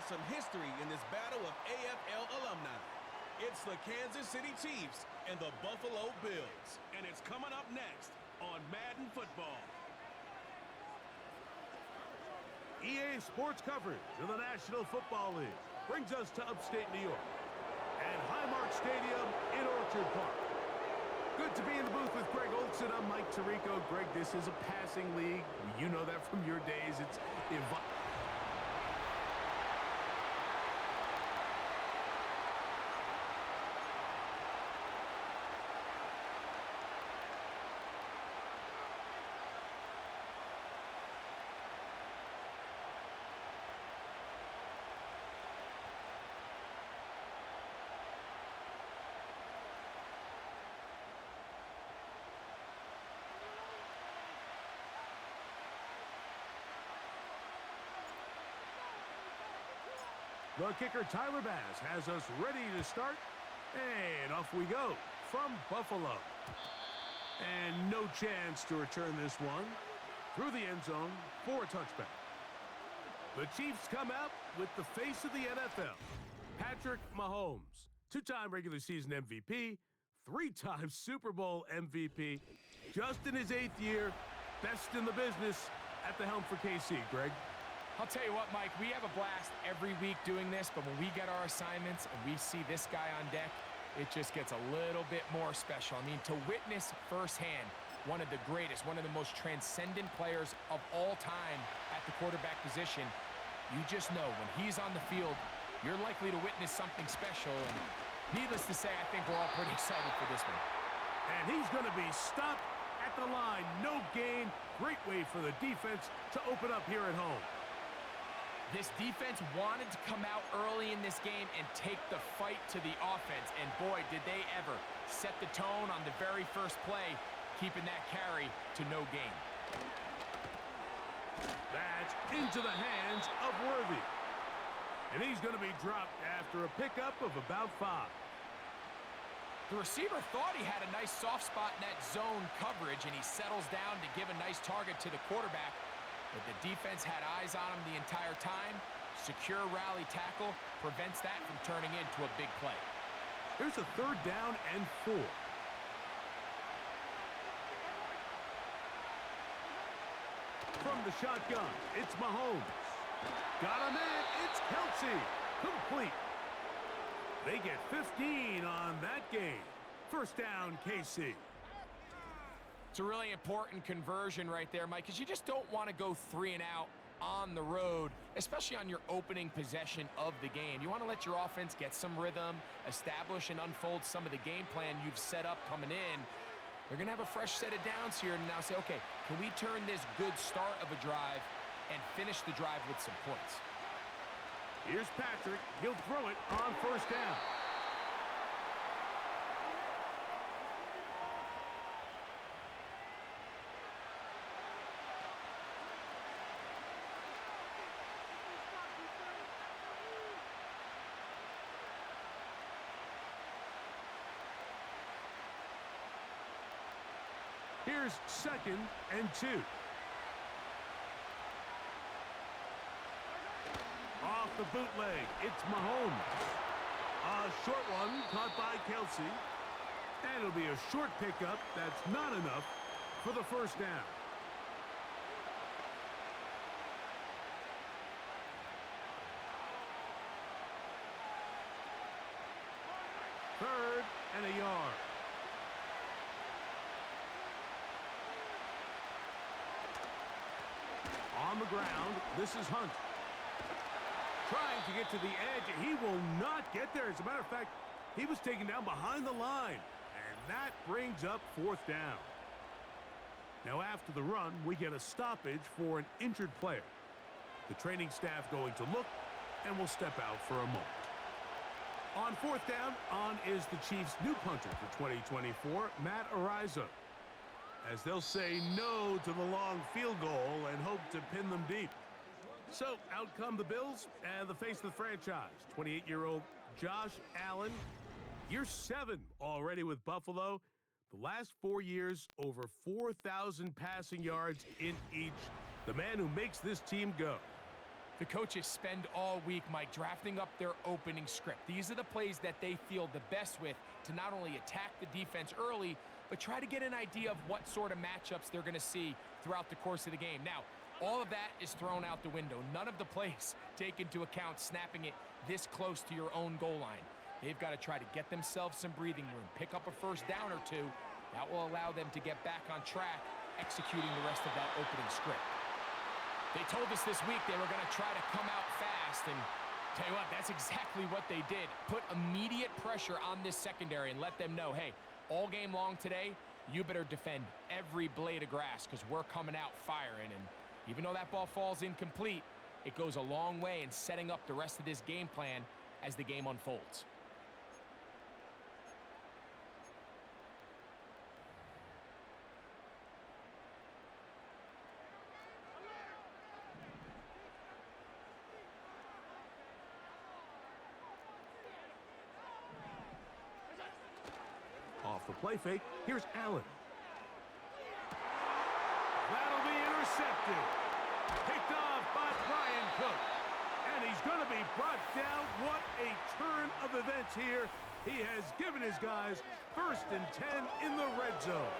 has some history in this battle of AFL alumni. It's the Kansas City Chiefs and the Buffalo Bills. And it's coming up next on Madden Football. EA Sports coverage of the National Football League brings us to upstate New York and Highmark Stadium in Orchard Park. Good to be in the booth with Greg Olson. I'm Mike Tirico. Greg, this is a passing league. You know that from your days. It's the kicker, Tyler Bass, has us ready to start, and off we go from Buffalo. And no chance to return this one through the end zone for a touchback. The Chiefs come out with the face of the NFL, Patrick Mahomes, two-time regular season MVP, three-time Super Bowl MVP, just in his 8th year, best in the business at the helm for KC. Greg? I'll tell you what, Mike, we have a blast every week doing this, but when we get our assignments and we see this guy on deck, it just gets a little bit more special. I mean, to witness firsthand one of the greatest, one of the most transcendent players of all time at the quarterback position, you just know when he's on the field, you're likely to witness something special. And needless to say, I think we're all pretty excited for this one. And he's going to be stopped at the line. No gain. Great way for the defense to open up here at home. This defense wanted to come out early in this game and take the fight to the offense, and boy, did they ever set the tone on the very first play, keeping that carry to no gain. That's into the hands of Worthy. And he's going to be dropped after a pickup of about 5. The receiver thought he had a nice soft spot in that zone coverage, and he settles down to give a nice target to the quarterback. But the defense had eyes on him the entire time. Secure rally tackle prevents that from turning into a big play. Here's a 3rd down and 4. From the shotgun, it's Mahomes. Got a man, it's Kelsey. Complete. They get 15 on that game. First down, KC. It's a really important conversion right there, Mike, because you just don't want to go 3 and out on the road, especially on your opening possession of the game. You want to let your offense get some rhythm, establish and unfold some of the game plan you've set up coming in. They're going to have a fresh set of downs here and now say, okay, can we turn this good start of a drive and finish the drive with some points? Here's Patrick. He'll throw it on first down. Here's 2nd and 2. Off the bootleg, it's Mahomes. A short one caught by Kelsey. And it'll be a short pickup that's not enough for the first down. Third and a yard. On the ground, this is Hunt. Trying to get to the edge. He will not get there. As a matter of fact, he was taken down behind the line. And that brings up 4th down. Now after the run, we get a stoppage for an injured player. The training staff going to look and will step out for a moment. On 4th down, on is the Chiefs' new punter for 2024, Matt Ariza, as they'll say no to the long field goal and hope to pin them deep. So out come the Bills and the face of the franchise, 28-year-old Josh Allen. Year 7 already with Buffalo. The last 4 years, over 4,000 passing yards in each. The man who makes this team go. The coaches spend all week, Mike, drafting up their opening script. These are the plays that they feel the best with to not only attack the defense early, but try to get an idea of what sort of matchups they're going to see throughout the course of the game. Now, all of that is thrown out the window. None of the plays take into account snapping it this close to your own goal line. They've got to try to get themselves some breathing room, pick up a first down or two. That will allow them to get back on track, executing the rest of that opening script. They told us this week they were going to try to come out fast, and tell you what, that's exactly what they did. Put immediate pressure on this secondary and let them know, hey, all game long today, you better defend every blade of grass because we're coming out firing. And even though that ball falls incomplete, it goes a long way in setting up the rest of this game plan as the game unfolds. Off the play fake, here's Allen. That'll be intercepted. Picked off by Brian Cook. And he's going to be brought down. What a turn of events here. He has given his guys 1st and 10 in the red zone.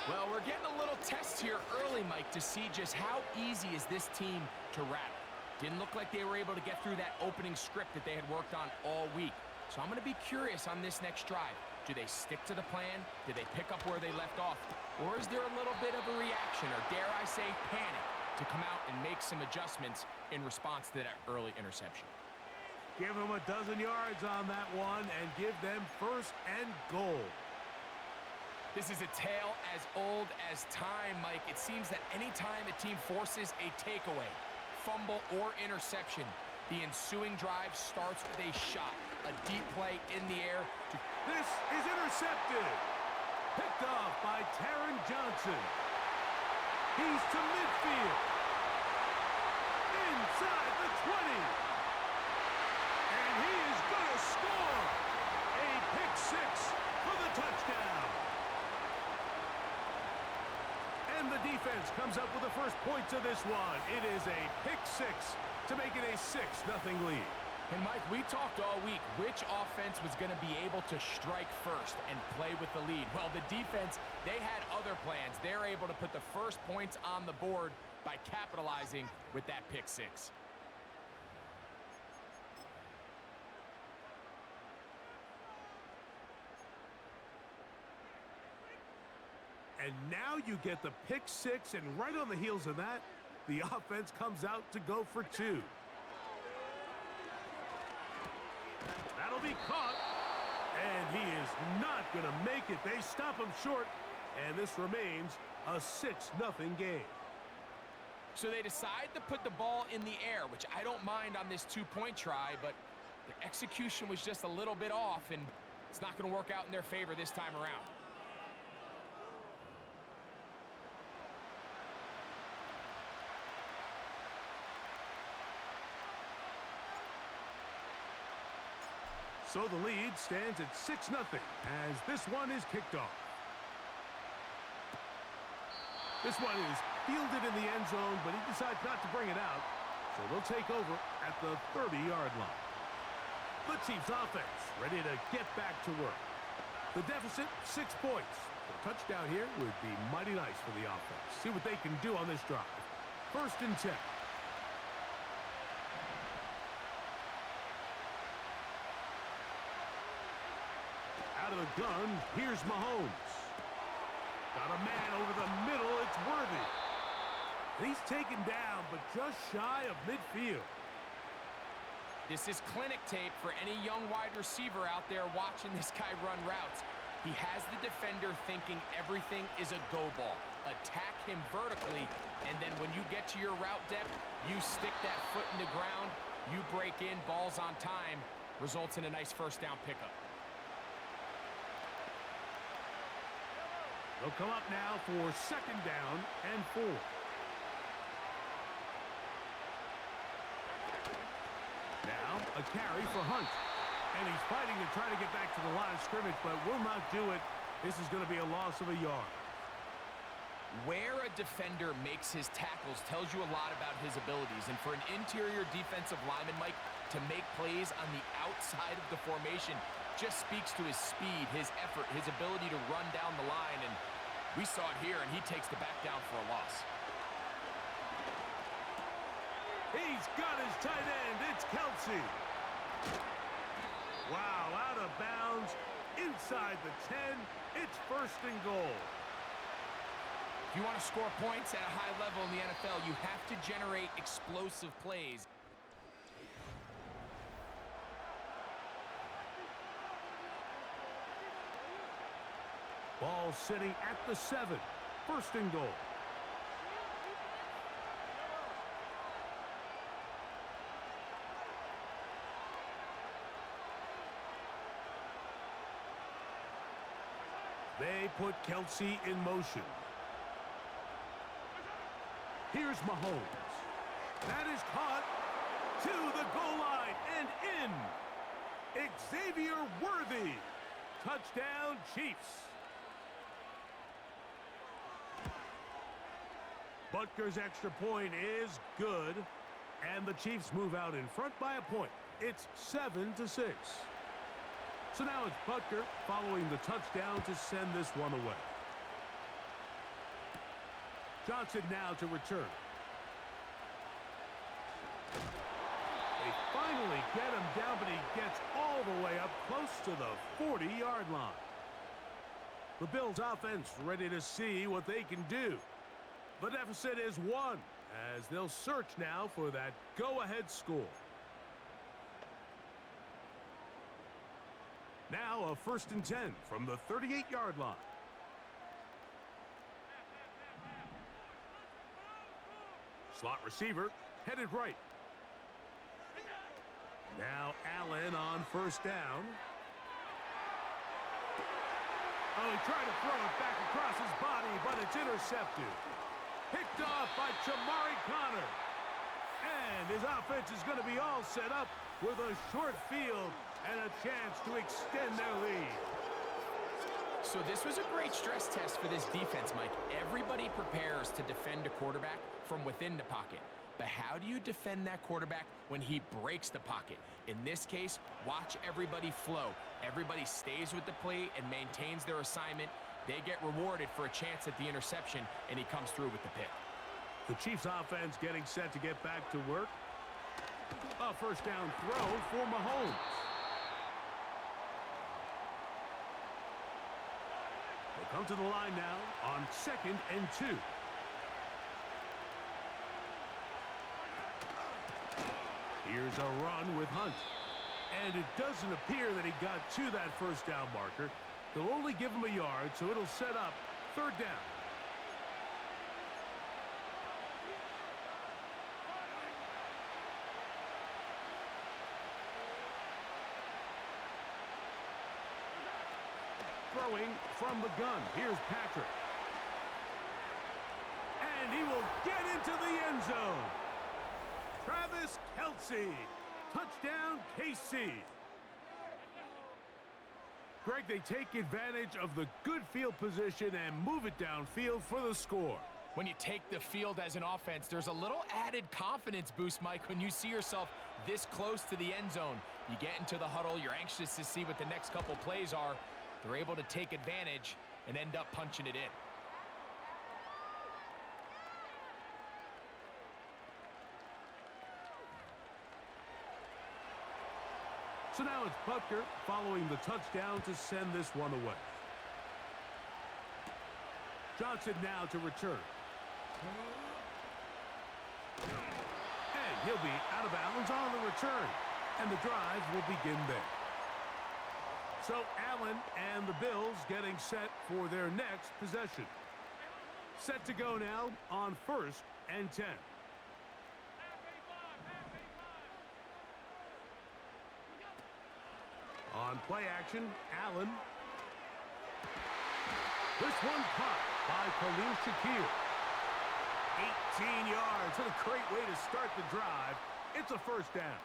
Well, we're getting a little test here early, Mike, to see just how easy is this team to rattle. Didn't look like they were able to get through that opening script that they had worked on all week. So I'm going to be curious on this next drive. Do they stick to the plan? Do they pick up where they left off? Or is there a little bit of a reaction, or dare I say panic, to come out and make some adjustments in response to that early interception? Give them a dozen yards on that one and give them 1st and goal. This is a tale as old as time, Mike. It seems that anytime a team forces a takeaway, fumble, or interception, the ensuing drive starts with a shot, a deep play in the air. This is intercepted. Picked off by Taron Johnson. He's to midfield. Inside the 20. And he is going to score. A pick six for the touchdown. And the defense comes up with the first points of this one. It is a pick six to make it a 6-0 lead. And Mike, we talked all week which offense was going to be able to strike first and play with the lead. Well, the defense, they had other plans. They're able to put the first points on the board by capitalizing with that pick six. And now you get the pick six, and right on the heels of that, the offense comes out to go for 2. That'll be caught, and he is not going to make it. They stop him short, and this remains a 6-0 game. So they decide to put the ball in the air, which I don't mind on this 2-point try, but their execution was just a little bit off, and it's not going to work out in their favor this time around. So the lead stands at 6-0 as this one is kicked off. This one is fielded in the end zone, but he decides not to bring it out. So they'll take over at the 30-yard line. The Chiefs offense ready to get back to work. The deficit, 6 points. A touchdown here would be mighty nice for the offense. See what they can do on this drive. 1st and 10. Out of the gun, here's Mahomes. Got a man over the middle, it's Worthy. He's taken down, but just shy of midfield. This is clinic tape for any young wide receiver out there watching this guy run routes. He has the defender thinking everything is a go ball. Attack him vertically, and then when you get to your route depth, you stick that foot in the ground, you break in, balls on time, results in a nice first down pickup. They'll come up now for 2nd down and 4. Now a carry for Hunt. And he's fighting to try to get back to the line of scrimmage, but will not do it. This is going to be a loss of a yard. Where a defender makes his tackles tells you a lot about his abilities. And for an interior defensive lineman, Mike, to make plays on the outside of the formation just speaks to his speed, his effort, his ability to run down the line. And we saw it here, and he takes the back down for a loss. He's got his tight end. It's Kelsey. Wow, out of bounds, inside the 10. It's 1st and goal. If you want to score points at a high level in the NFL, you have to generate explosive plays. Ball sitting at the 7. 1st and goal. They put Kelsey in motion. Here's Mahomes. That is caught to the goal line and in. Xavier Worthy. Touchdown, Chiefs. Butker's extra point is good, and the Chiefs move out in front by a point. It's 7-6. So now it's Butker following the touchdown to send this one away. Johnson now to return. They finally get him down, but he gets all the way up close to the 40-yard line. The Bills offense ready to see what they can do. The deficit is 1, as they'll search now for that go-ahead score. Now a 1st and 10 from the 38-yard line. Slot receiver headed right. Now Allen on 1st down. Oh, he tried to throw it back across his body, but it's intercepted. Picked off by Chamari Connor. And his offense is going to be all set up with a short field and a chance to extend their lead. So this was a great stress test for this defense, Mike. Everybody prepares to defend a quarterback from within the pocket. But how do you defend that quarterback when he breaks the pocket? In this case, watch everybody flow. Everybody stays with the play and maintains their assignment. They get rewarded for a chance at the interception, and he comes through with the pick. The Chiefs offense getting set to get back to work. A 1st down throw for Mahomes. They come to the line now on 2nd and 2. Here's a run with Hunt. And it doesn't appear that he got to that 1st down marker. They'll only give him a yard, so it'll set up 3rd down. Throwing from the gun. Here's Patrick. And he will get into the end zone. Travis Kelce. Touchdown, KC. Greg, they take advantage of the good field position and move it downfield for the score. When you take the field as an offense, there's a little added confidence boost, Mike, when you see yourself this close to the end zone. You get into the huddle, you're anxious to see what the next couple plays are. They're able to take advantage and end up punching it in. So now it's Butker following the touchdown to send this one away. Johnson now to return. And he'll be out of bounds on the return. And the drive will begin there. So Allen and the Bills getting set for their next possession. Set to go now on 1st and 10. On play action, Allen. This one caught by Khalil Shakir. 18 yards. What a great way to start the drive. It's a 1st down.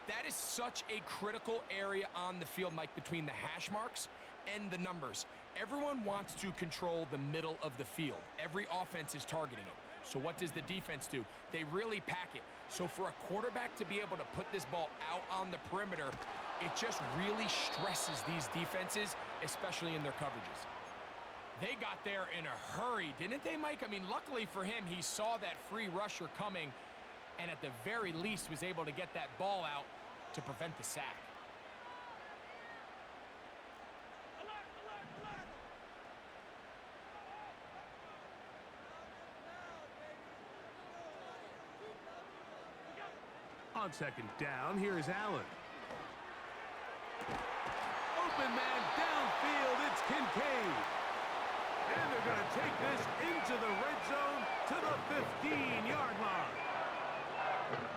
That is such a critical area on the field, Mike, between the hash marks and the numbers. Everyone wants to control the middle of the field. Every offense is targeting it. So what does the defense do? They really pack it. So for a quarterback to be able to put this ball out on the perimeter, it just really stresses these defenses, especially in their coverages. They got there in a hurry, didn't they, Mike? I mean, luckily for him, he saw that free rusher coming and at the very least was able to get that ball out to prevent the sack. On second down, here is Allen. Open man downfield, it's Kincaid. And they're going to take this into the red zone to the 15-yard line.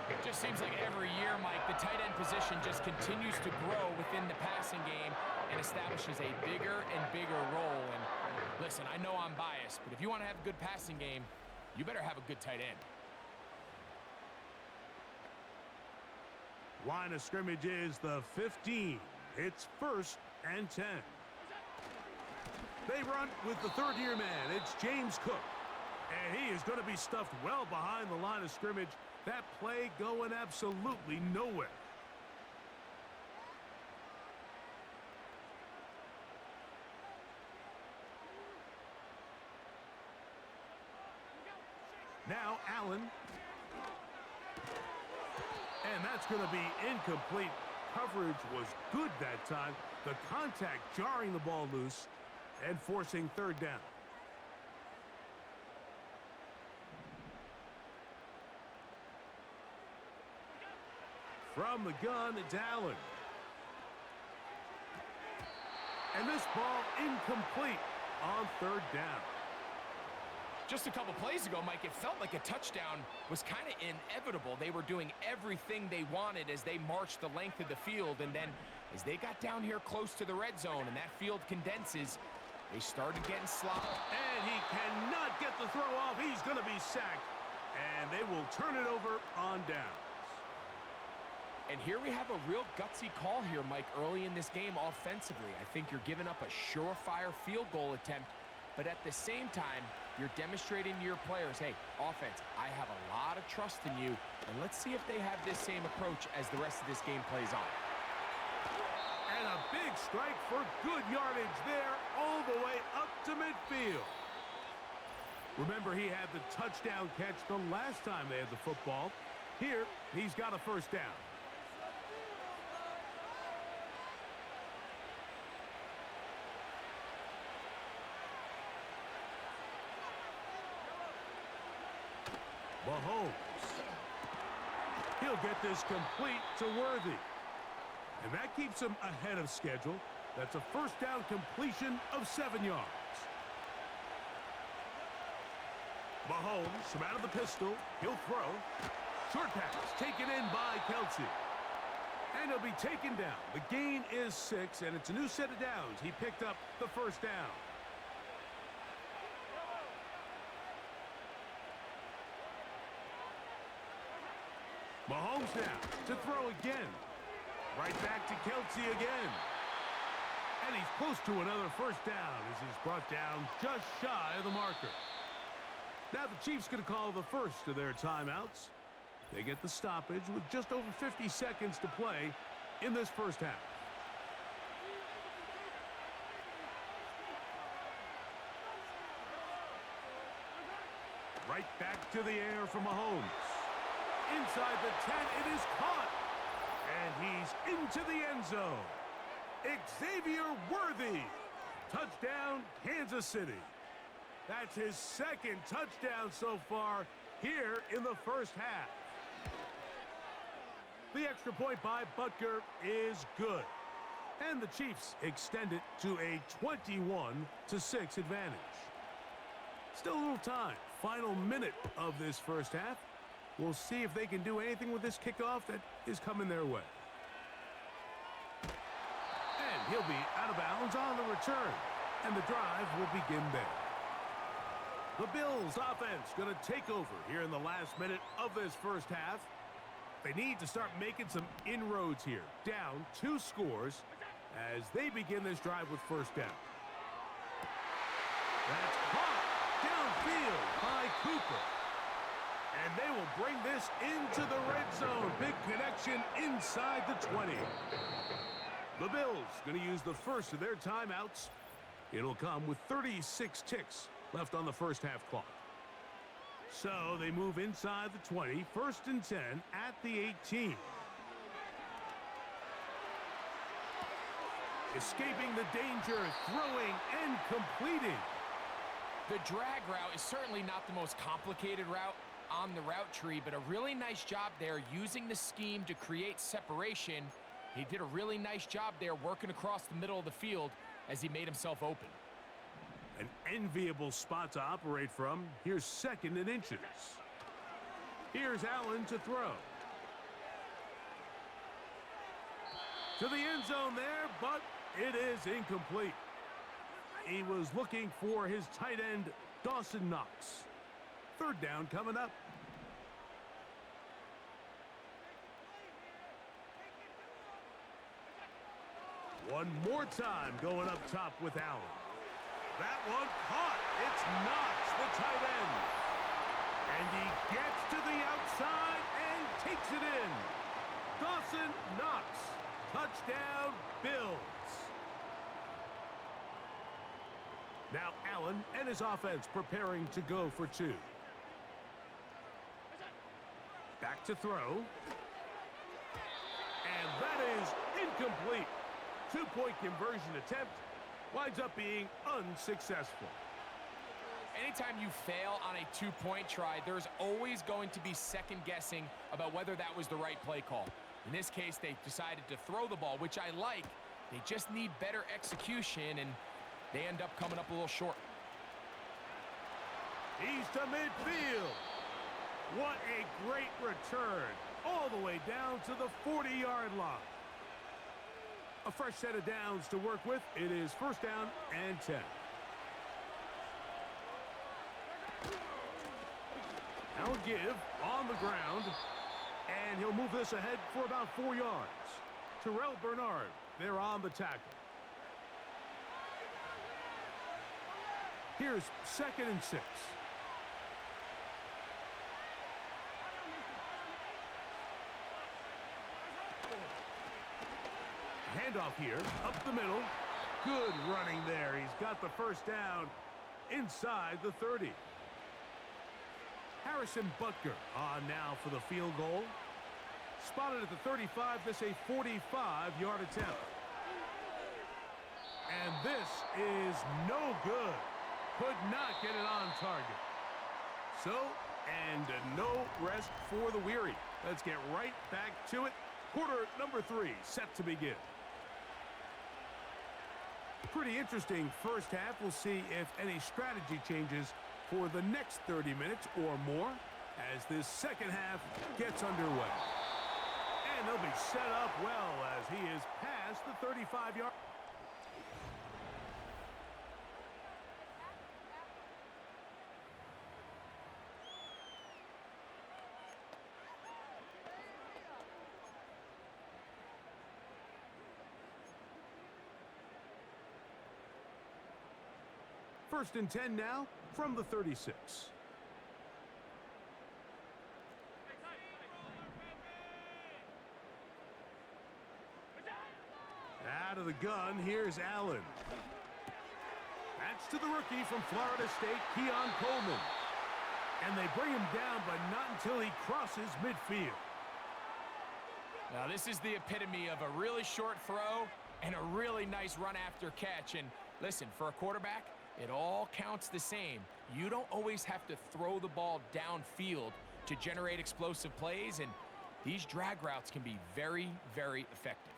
It just seems like every year, Mike, the tight end position just continues to grow within the passing game and establishes a bigger and bigger role. And listen, I know I'm biased, but if you want to have a good passing game, you better have a good tight end. Line of scrimmage is the 15. It's 1st and 10. They run with the third-year man. It's James Cook. And he is going to be stuffed well behind the line of scrimmage. That play going absolutely nowhere. Now Allen. And that's going to be incomplete. Coverage was good that time. The contact jarring the ball loose and forcing third down. From the gun, it's Allen. And this ball incomplete on third down. Just a couple plays ago, Mike, it felt like a touchdown was kind of inevitable. They were doing everything they wanted as they marched the length of the field, and then as they got down here close to the red zone and that field condenses, they started getting sloppy. And he cannot get the throw off. He's going to be sacked, and they will turn it over on downs. And here we have a real gutsy call here, Mike, early in this game offensively. I think you're giving up a surefire field goal attempt, but at the same time, you're demonstrating to your players, hey, offense, I have a lot of trust in you, and let's see if they have this same approach as the rest of this game plays on. And a big strike for good yardage there all the way up to midfield. Remember, he had the touchdown catch the last time they had the football. Here, he's got a first down. Mahomes. He'll get this complete to Worthy. And that keeps him ahead of schedule. That's a first down completion of 7 yards. Mahomes from out of the pistol. He'll throw. Short pass taken in by Kelsey. And he'll be taken down. The gain is 6, and it's a new set of downs. He picked up the first down. Mahomes now to throw again. Right back to Kelsey again. And he's close to another first down as he's brought down just shy of the marker. Now the Chiefs going to call the first of their timeouts. They get the stoppage with just over 50 seconds to play in this first half. Right back to the air from Mahomes. Inside the 10, it is caught. And he's into the end zone. Xavier Worthy. Touchdown, Kansas City. That's his second touchdown so far here in the first half. The extra point by Butker is good. And the Chiefs extend it to a 21-6 advantage. Still a little time. Final minute of this first half. We'll see if they can do anything with this kickoff that is coming their way. And he'll be out of bounds on the return. And the drive will begin there. The Bills offense going to take over here in the last minute of this first half. They need to start making some inroads here. Down 2 scores. as they begin this drive with first down. That's caught downfield by Cooper. And they will bring this into the red zone. Big connection inside the 20. The Bills going to use the first of their timeouts. It'll come with 36 ticks left on the first half clock. So they move inside the 20, 1st and 10 at the 18. Escaping the danger, throwing and completing. The drag route is certainly not the most complicated route on the route tree, but a really nice job there using the scheme to create separation. He did a really nice job there working across the middle of the field as he made himself open. An enviable spot to operate from. Here's 2nd and inches. Here's Allen to throw. To the end zone there, but it is incomplete. He was looking for his tight end, Dawson Knox. 3rd down coming up. One more time going up top with Allen. That one caught. It's Knox, the tight end. And he gets to the outside and takes it in. Dawson Knox. Touchdown, Bills. Now Allen and his offense preparing to go for 2. Back to throw. And that is incomplete. 2-point conversion attempt winds up being unsuccessful. Anytime you fail on a 2-point try, there's always going to be second guessing about whether that was the right play call. In this case, they decided to throw the ball, which I like. They just need better execution, and they end up coming up a little short. He's to midfield. What a great return. All the way down to the 40-yard line. A fresh set of downs to work with. It is 1st down and 10. Now a give on the ground. And he'll move this ahead for about 4 yards. Terrell Bernard, they're on the tackle. Here's 2nd and 6. Handoff here, up the middle. Good running there. He's got the 1st down inside the 30. Harrison Butker on now for the field goal. Spotted at the 35, this a 45-yard attempt. And this is no good. Could not get it on target. So, and no rest for the weary. Let's get right back to it. Quarter number 3 set to begin. Pretty interesting first half. We'll see if any strategy changes for the next 30 minutes or more as this second half gets underway. And they'll be set up well as he is past the 35-yard. First and 10 now from the 36. Out of the gun, here's Allen. That's to the rookie from Florida State, Keon Coleman. And they bring him down, but not until he crosses midfield. Now, this is the epitome of a really short throw and a really nice run after catch. And listen, for a quarterback, it all counts the same. You don't always have to throw the ball downfield to generate explosive plays, and these drag routes can be very, very effective.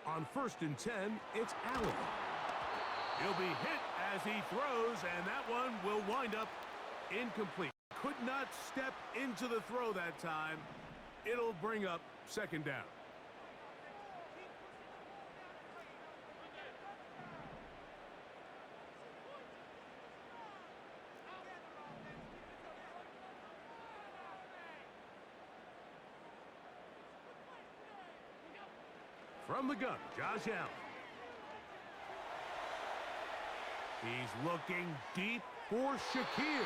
On 1st and 10, it's Allen. He'll be hit as he throws, and that one will wind up Incomplete. Could not step into the throw that time. It'll bring up second down. From the gun, Josh Allen. He's looking deep for Shakir.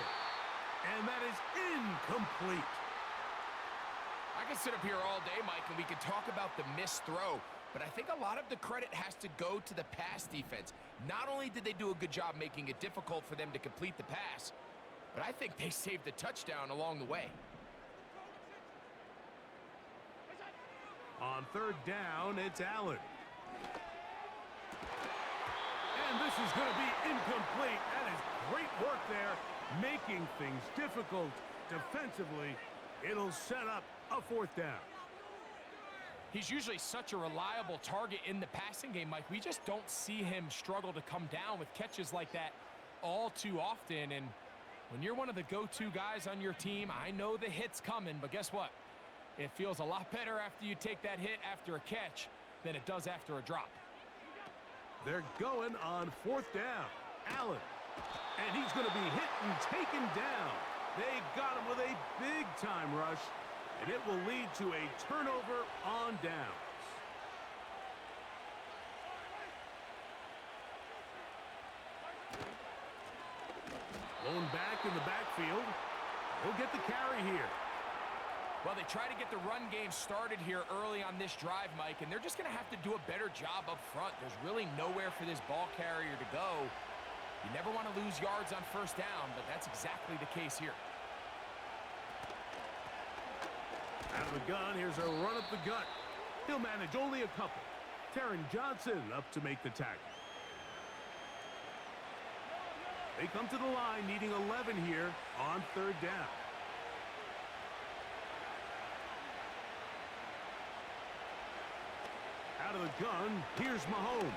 And that is incomplete. I can sit up here all day, Mike, and we can talk about the missed throw, but I think a lot of the credit has to go to the pass defense. Not only did they do a good job making it difficult for them to complete the pass, but I think they saved the touchdown along the way. On third down, it's Allen. And this is going to be incomplete. That is great work there, making things difficult defensively. It'll set up a fourth down. He's usually such a reliable target in the passing game, Mike. We just don't see him struggle to come down with catches like that all too often. And when you're one of the go-to guys on your team, I know the hit's coming, but guess what? It feels a lot better after you take that hit after a catch than it does after a drop. They're going on fourth down. Allen. And he's going to be hit and taken down. They got him with a big-time rush, and it will lead to a turnover on downs. Blown back in the backfield. He'll get the carry here. Well, they try to get the run game started here early on this drive, Mike, and they're just going to have to do a better job up front. There's really nowhere for this ball carrier to go. You never want to lose yards on first down, but that's exactly the case here. Out of the gun, here's a run up the gut. He'll manage only a couple. Taron Johnson up to make the tackle. They come to the line needing 11 here on third down. Out of the gun, here's Mahomes.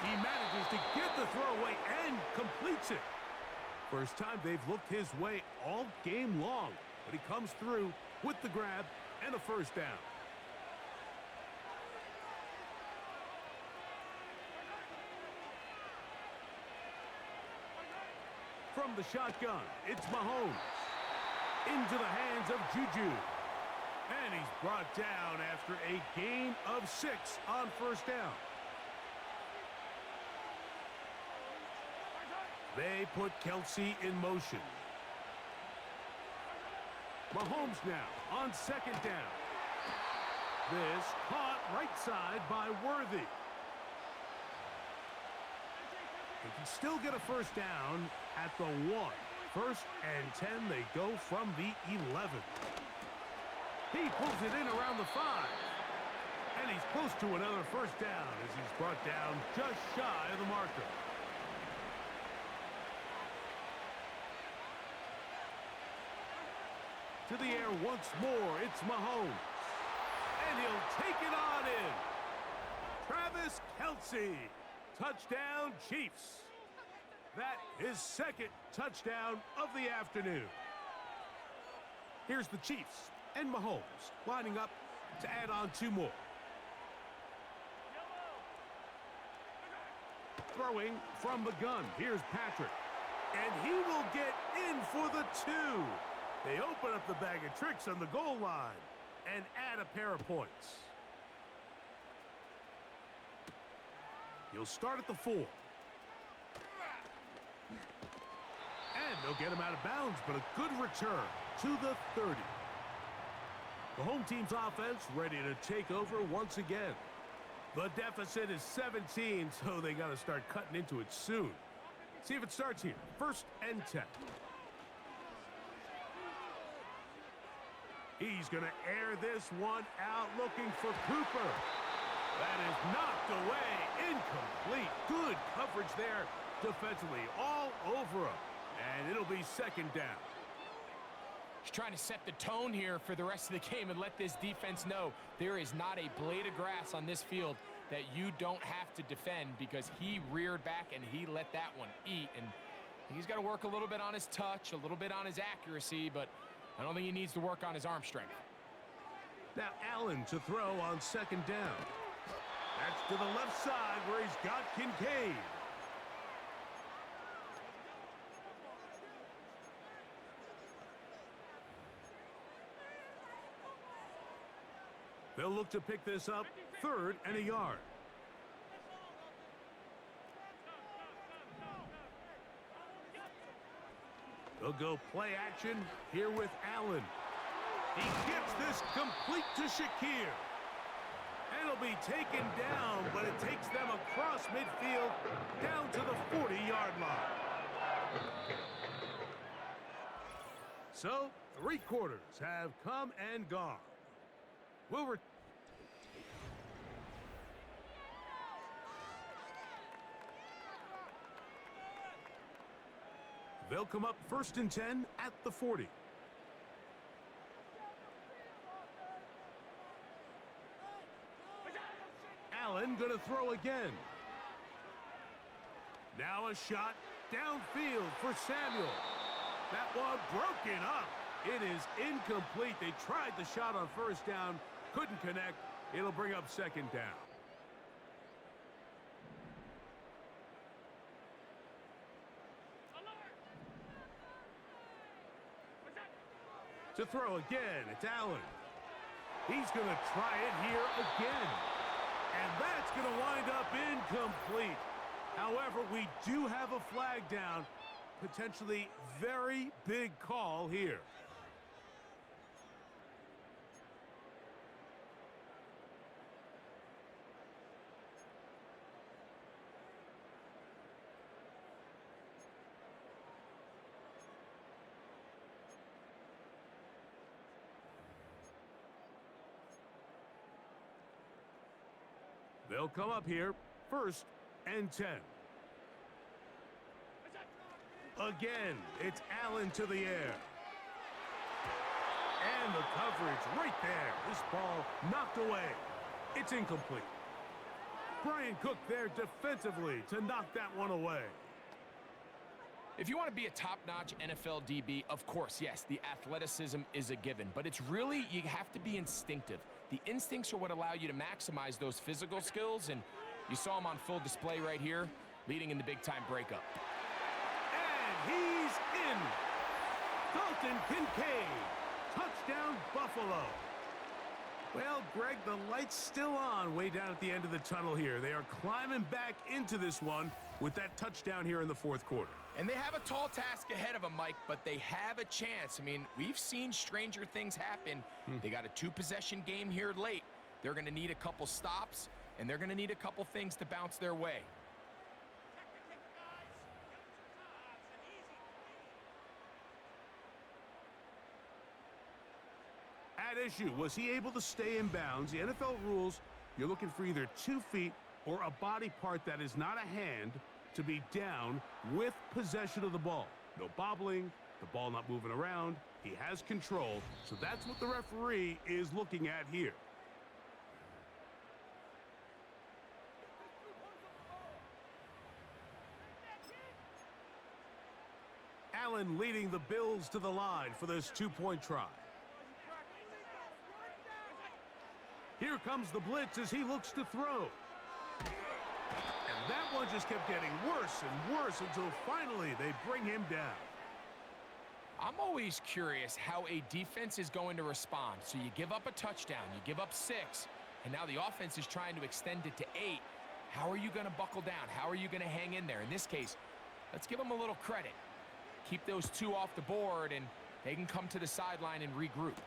He manages to get the throw away and completes it. First time they've looked his way all game long, but he comes through with the grab and a first down. From the shotgun, it's Mahomes. Into the hands of Juju. And he's brought down after a gain of 6 on first down. They put Kelsey in motion. Mahomes now on second down. This caught right side by Worthy. They can still get a first down at the 1. First and 10, they go from the 11. He pulls it in around the 5. And he's close to another first down as he's brought down just shy of the marker. To the air once more, it's Mahomes. And he'll take it on in. Travis Kelce. Touchdown, Chiefs. That is second touchdown of the afternoon. Here's the Chiefs and Mahomes lining up to add on 2 more. Throwing from the gun. Here's Patrick. And he will get in for the 2. They open up the bag of tricks on the goal line and add a pair of points. He'll start at the 4. And they'll get him out of bounds, but a good return to the 30. The home team's offense ready to take over once again. The deficit is 17, so they got to start cutting into it soon. See if it starts here. First and 10. He's going to air this one out, looking for Cooper. That is knocked away. Incomplete. Good coverage there defensively. All over him. And it'll be second down. He's trying to set the tone here for the rest of the game and let this defense know there is not a blade of grass on this field that you don't have to defend, because he reared back and he let that one eat. And He's got to work a little bit on his touch, a little bit on his accuracy, but I don't think he needs to work on his arm strength. Now Allen to throw on second down. That's to the left side where he's got Kincaid. They'll look to pick this up, 3rd and a yard. They'll go play action here with Allen. He gets this complete to Shakir. And it'll be taken down, but it takes them across midfield down to the 40-yard line. So, 3 quarters have come and gone. They'll come up 1st and 10 at the 40. Allen going to throw again. Now a shot downfield for Samuel. That one broken up. It is incomplete. They tried the shot on 1st down, couldn't connect. It'll bring up 2nd down. To throw again, it's Allen. He's going to try it here again. And that's going to wind up incomplete. However, we do have a flag down. Potentially very big call here. They'll come up here, 1st and 10. Again, it's Allen to the air. And the coverage right there. This ball knocked away. It's incomplete. Brian Cook there defensively to knock that one away. If you want to be a top-notch NFL DB, of course, yes, the athleticism is a given. But it's really, you have to be instinctive. The instincts are what allow you to maximize those physical skills, and you saw him on full display right here, leading in the big-time breakup. And he's in. Dalton Kincaid. Touchdown, Buffalo. Well, Greg, the light's still on way down at the end of the tunnel here. They are climbing back into this one with that touchdown here in the 4th quarter. And they have a tall task ahead of them, Mike, but they have a chance. I mean, we've seen stranger things happen. They got a 2-possession game here late. They're going to need a couple stops, and they're going to need a couple things to bounce their way. At issue, was he able to stay in bounds? The NFL rules, you're looking for either 2 feet or a body part that is not a hand to be down with possession of the ball. No bobbling, the ball not moving around. He has control, so that's what the referee is looking at here. Allen leading the Bills to the line for this 2-point try. Here comes the blitz as he looks to throw. And that one just kept getting worse and worse until finally they bring him down. I'm always curious how a defense is going to respond. So you give up a touchdown, you give up 6, and now the offense is trying to extend it to 8. How are you going to buckle down? How are you going to hang in there? In this case, let's give them a little credit. Keep those 2 off the board, and they can come to the sideline and regroup.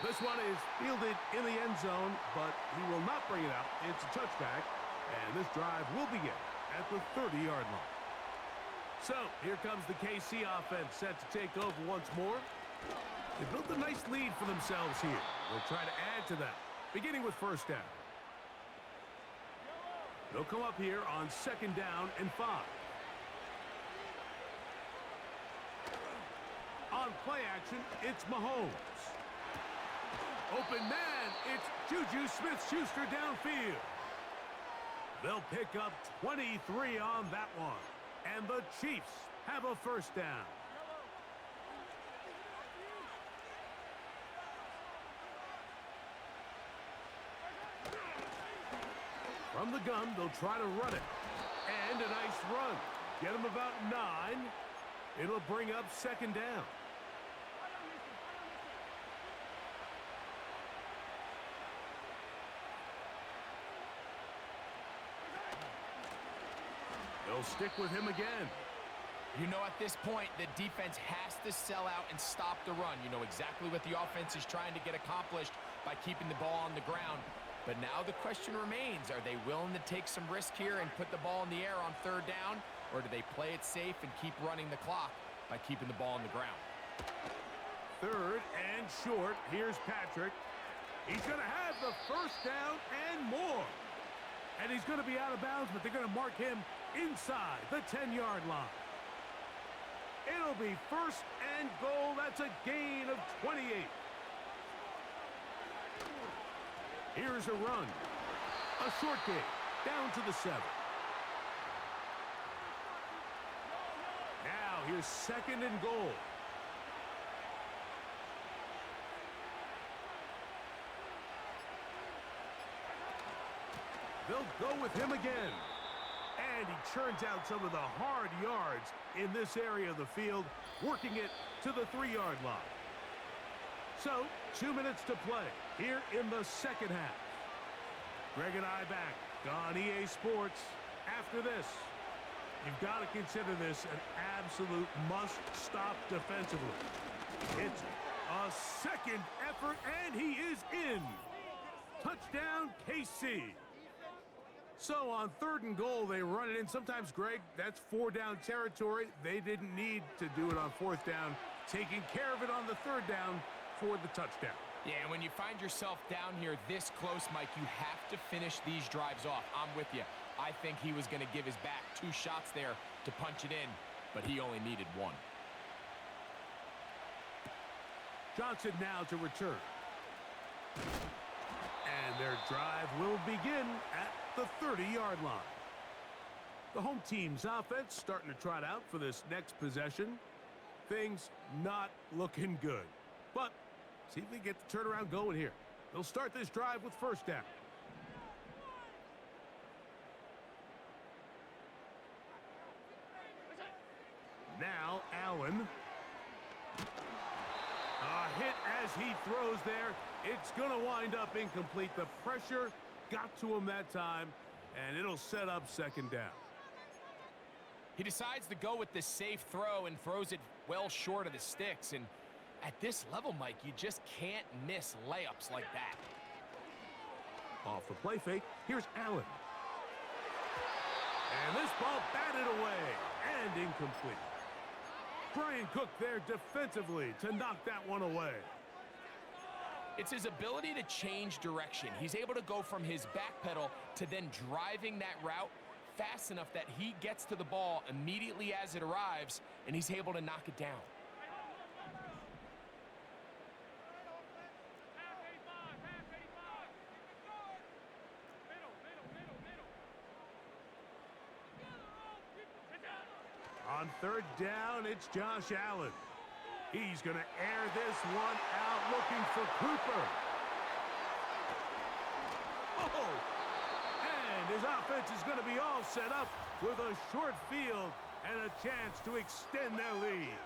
This one is fielded in the end zone, but he will not bring it out. It's a touchback, and this drive will begin at the 30-yard line. So, here comes the KC offense set to take over once more. They built a nice lead for themselves here. They'll try to add to that, beginning with 1st down. They'll come up here on 2nd down and 5. On play action, it's Mahomes. Open man, it's Juju Smith-Schuster downfield. They'll pick up 23 on that one. And the Chiefs have a first down. From the gun, they'll try to run it. And a nice run. Get them about 9. It'll bring up second down. They'll stick with him again. You know, at this point, the defense has to sell out and stop the run. You know exactly what the offense is trying to get accomplished by keeping the ball on the ground. But now the question remains, are they willing to take some risk here and put the ball in the air on third down? Or do they play it safe and keep running the clock by keeping the ball on the ground? Third and short. Here's Patrick. He's going to have the first down and more. And he's going to be out of bounds, but they're going to mark him inside the 10-yard line. It'll be first and goal. That's a gain of 28. Here's a run. A short gain. Down to the 7. Now here's second and goal. They'll go with him again. And he churns out some of the hard yards in this area of the field, working it to the 3-yard line. So, 2 minutes to play here in the second half. Greg and I back on EA Sports. After this, you've got to consider this an absolute must-stop defensively. It's a second effort, and he is in. Touchdown, KC. So on third and goal, they run it in. Sometimes, Greg, that's 4-down territory. They didn't need to do it on fourth down. Taking care of it on the third down for the touchdown. Yeah, and when you find yourself down here this close, Mike, you have to finish these drives off. I'm with you. I think he was going to give his back 2 shots there to punch it in, but he only needed 1. Johnson now to return. And their drive will begin at the 30-yard line. The home team's offense starting to trot out for this next possession. Things not looking good. But see if they get the turnaround going here. They'll start this drive with first down. Now Allen. A hit as he throws there. It's going to wind up incomplete. The pressure got to him that time, and it'll set up second down. He decides to go with the safe throw and throws it well short of the sticks. And at this level, Mike, you just can't miss layups like that. Off the play fake, here's Allen. And this ball batted away and incomplete. Brian Cook there defensively to knock that one away. It's his ability to change direction. He's able to go from his back pedal to then driving that route fast enough that he gets to the ball immediately as it arrives, and he's able to knock it down. On third down, it's Josh Allen. He's going to air this one out, looking for Cooper. Oh! And his offense is going to be all set up with a short field and a chance to extend their lead.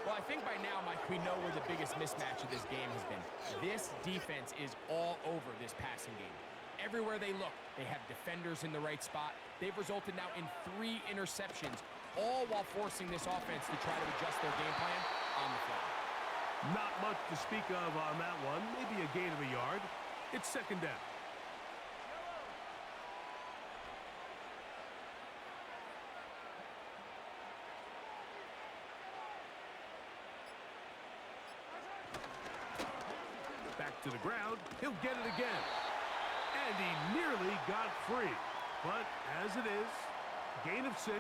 Well, I think by now, Mike, we know where the biggest mismatch of this game has been. This defense is all over this passing game. Everywhere they look, they have defenders in the right spot. They've resulted now in 3 interceptions, all while forcing this offense to try to adjust their game plan on the fly. Not much to speak of on that one. Maybe a gain of a yard. It's second down. Back to the ground. He'll get it again. And he nearly got free. But as it is, gain of 6,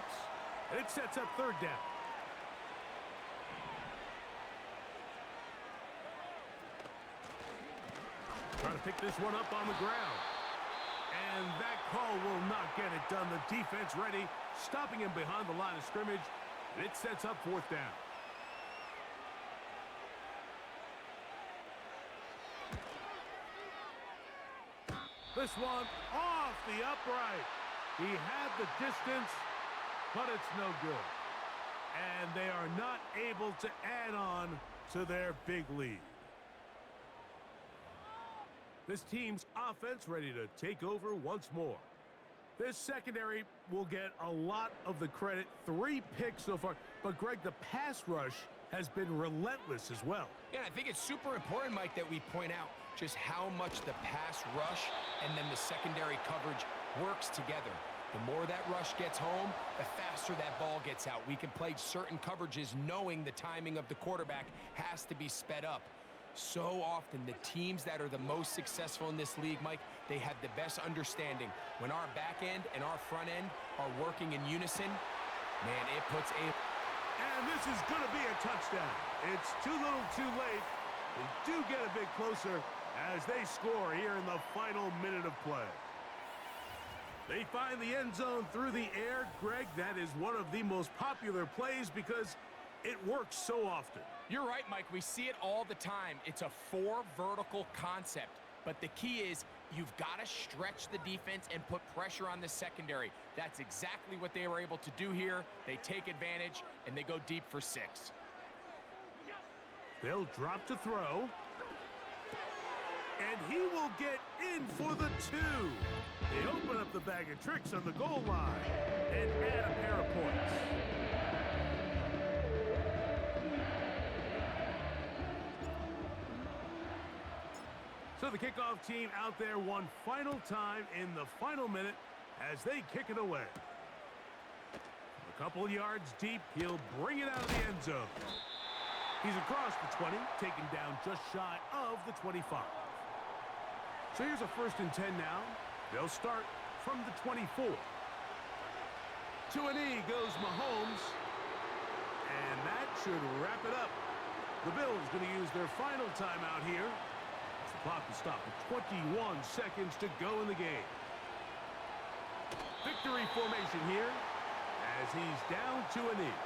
and it sets up third down. Trying to pick this one up on the ground. And that call will not get it done. The defense ready, stopping him behind the line of scrimmage, and it sets up fourth down. This one off the upright. He had the distance, but it's no good. And they are not able to add on to their big lead. This team's offense ready to take over once more. This secondary will get a lot of the credit. 3 picks so far. But, Greg, the pass rush has been relentless as well. Yeah, I think it's super important, Mike, that we point out just how much the pass rush and then the secondary coverage works together. The more that rush gets home, the faster that ball gets out. We can play certain coverages knowing the timing of the quarterback has to be sped up. So often, the teams that are the most successful in this league, Mike, they have the best understanding. When our back end and our front end are working in unison, man, it puts a... And this is going to be a touchdown. It's too little too late. They do get a bit closer as they score here in the final minute of play. They find the end zone through the air. Greg, that is one of the most popular plays because it works so often. You're right, Mike. We see it all the time. It's a 4 vertical concept. But the key is you've got to stretch the defense and put pressure on the secondary. That's exactly what they were able to do here. They take advantage, and they go deep for 6. They'll drop to throw. And he will get in for the 2. They open up the bag of tricks on the goal line and add a pair of points. So the kickoff team out there one final time in the final minute as they kick it away. A couple yards deep, he'll bring it out of the end zone. He's across the 20, taken down just shy of the 25. So here's a 1st and 10 now. They'll start from the 24. To a knee goes Mahomes. And that should wrap it up. The Bills going to use their final timeout here. The clock will stop with 21 seconds to go in the game. Victory formation here as he's down to a knee.